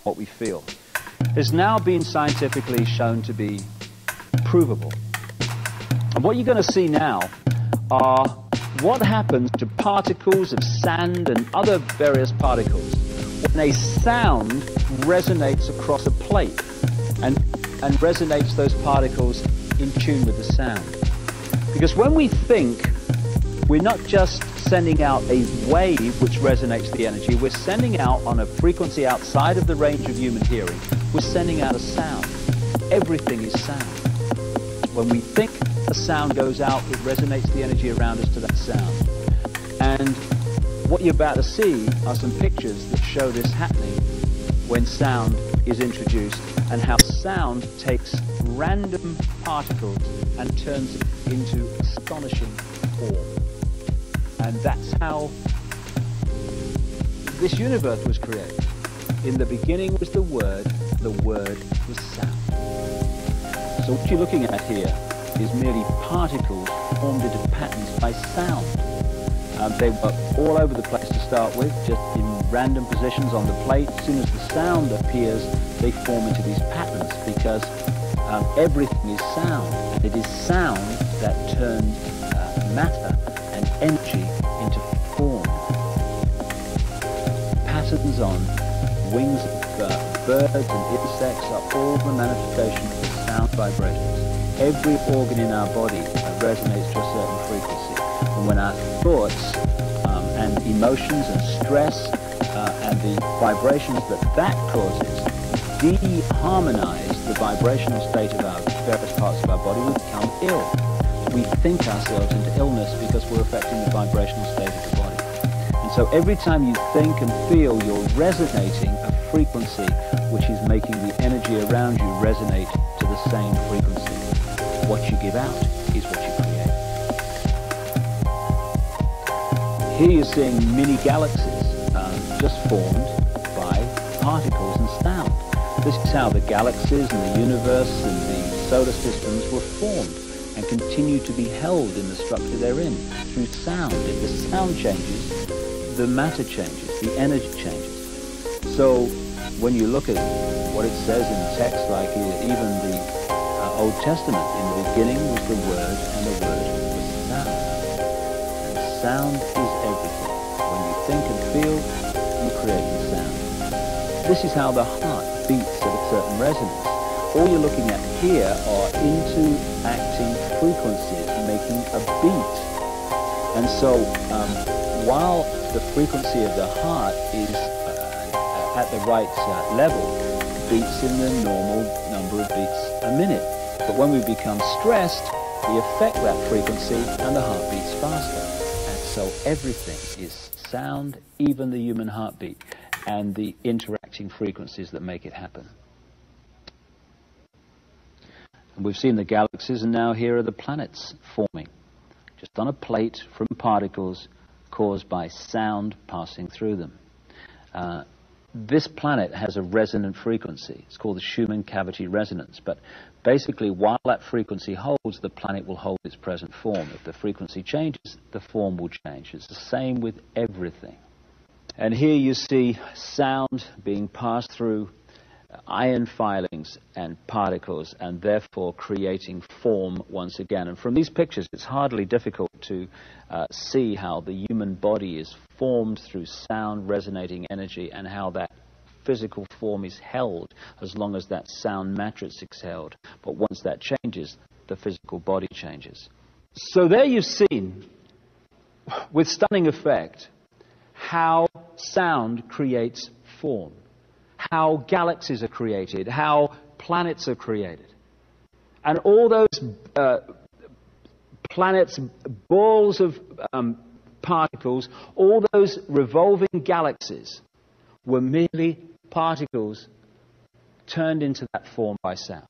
what we feel, has now been scientifically shown to be provable. And what you're going to see now are what happens to particles of sand and other various particles when a sound resonates across a plate and resonates those particles in tune with the sound. Because when we think, we're not just sending out a wave which resonates the energy, we're sending out on a frequency outside of the range of human hearing, we're sending out a sound. Everything is sound. When we think, a sound goes out, it resonates the energy around us to that sound. And what you're about to see are some pictures that show this happening when sound is introduced, and how sound takes random particles and turns it into astonishing form. And that's how this universe was created. In the beginning was the Word was sound. So what you're looking at here is merely particles formed into patterns by sound. They were all over the place to start with, just in random positions on the plate. As soon as the sound appears, they form into these patterns, because everything is sound, and it is sound that turns matter and energy into form. Patterns on wings of birds and insects are all the manifestations of sound vibrations. Every organ in our body resonates to a certain frequency. And when our thoughts and emotions and stress and the vibrations that causes de-harmonize the vibrational state of our various parts of our body, we become ill. We think ourselves into illness because we're affecting the vibrational state of the body. And so every time you think and feel, you're resonating a frequency which is making the energy around you resonate to the same frequency. What you give out is what you create. Here you're seeing mini galaxies just formed by particles and sound. This is how the galaxies and the universe and the solar systems were formed and continue to be held in the structure they're in through sound. If the sound changes, the matter changes, the energy changes. So when you look at what it says in texts like even the Old Testament, in the beginning was the Word, and the Word was sound. And sound is everything. When you think and feel, you create the sound. This is how the heart beats at a certain resonance. All you're looking at here are interacting frequencies making a beat. And so while the frequency of the heart is at the right level, beats in the normal number of beats a minute. But when we become stressed, we affect that frequency and the heart beats faster. And so everything is sound, even the human heartbeat, and the interacting frequencies that make it happen. And we've seen the galaxies, and now here are the planets forming, just on a plate from particles caused by sound passing through them. This planet has a resonant frequency. It's called the Schumann cavity resonance. But basically, while that frequency holds, the planet will hold its present form. If the frequency changes, the form will change. It's the same with everything. And here you see sound being passed through iron filings and particles, and therefore creating form once again. And from these pictures, it's hardly difficult to see how the human body is formed through sound resonating energy, and how that physical form is held as long as that sound matrix is held. But once that changes, the physical body changes. So there you've seen, with stunning effect, how sound creates form, how galaxies are created, how planets are created. And all those planets, balls of particles, all those revolving galaxies were merely particles turned into that form by sound.